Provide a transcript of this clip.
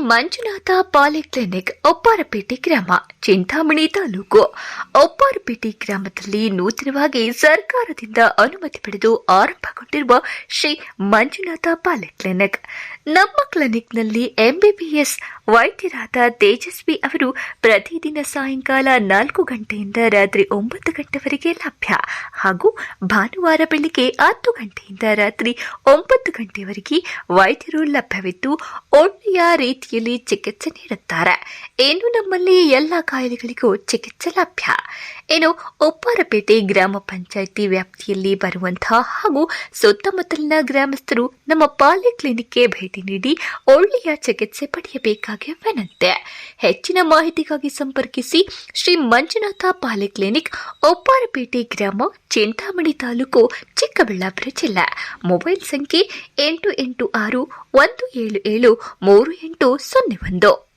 Manjunatha polyclinic, ಒಪ್ಪಾರಪೇಟೆ ಗ್ರಾಮ, ಚಿಂತಾಮಣಿ ತಾಲೂಕು. ಒಪ್ಪಾರಪೇಟೆ ಗ್ರಾಮದಲ್ಲಿ ನೂತನವಾಗಿ ಸರ್ಕಾರದಿಂದ ಅನುಮತಿ ಪಡೆದು ಆರಂಭಗೊಂಡಿರುವ ಶ್ರೀ ಮಂಜುನಾಥ ಪಾಲಿಕ್ಲಿನಿಕ್. ನಮ್ಮ ಕ್ಲಿನಿಕ್ನಲ್ಲಿ ಎಂಬಿಬಿಎಸ್ ವೈದ್ಯರಾದ ತೇಜಸ್ವಿ ಅವರು ಪ್ರತಿದಿನ ಸಾಯಂಕಾಲ 4 ಗಂಟೆಯಿಂದ ರಾತ್ರಿ 9 ಗಂಟೆವರೆಗೆ ಲಭ್ಯ ಹಾಗೂ ಭಾನುವಾರ ಬೆಳಿಗ್ಗೆ 10 ಗಂಟೆಯಿಂದ ರಾತ್ರಿ 9 ಗಂಟೆವರೆಗೆ ವೈದ್ಯರು ಲಭ್ಯವಿದ್ದು ಒಳ್ಳೆಯ ರೀತಿಯಲ್ಲಿ ಚಿಕಿತ್ಸೆ ನೀಡುತ್ತಾರೆ. ಇನ್ನು ನಮ್ಮಲ್ಲಿ ಎಲ್ಲ ಕಾಯಿಲೆಗಳಿಗೂ ಚಿಕಿತ್ಸೆ ಲಭ್ಯ. ಇನ್ನು ಒಪ್ಪಾರಪೇಟೆ ಗ್ರಾಮ ಪಂಚಾಯಿತಿ ವ್ಯಾಪ್ತಿಯಲ್ಲಿ ಬರುವಂತಹ ಹಾಗೂ ಸುತ್ತಮುತ್ತಲಿನ ಗ್ರಾಮಸ್ಥರು ನಮ್ಮ ಪಾಲಿಕ್ಲಿನಿಕ್ಗೆ ಭೇಟಿ ನೀಡಿ ಒಳ್ಳೆಯ ಚಿಕಿತ್ಸೆ ಪಡೆಯಬೇಕಾಗಿ ವಿನಂತಿ. ಹೆಚ್ಚಿನ ಮಾಹಿತಿಗಾಗಿ ಸಂಪರ್ಕಿಸಿ ಶ್ರೀ ಮಂಜುನಾಥ ಪಾಲಿಕ್ಲಿನಿಕ್, ಒಪ್ಪಾರಪೇಟೆ ಗ್ರಾಮ, ಚಿಂತಾಮಣಿ ತಾಲೂಕು, ಚಿಕ್ಕಬಳ್ಳಾಪುರ ಜಿಲ್ಲೆ. ಮೊಬೈಲ್ ಸಂಖ್ಯೆ 886 177 3801.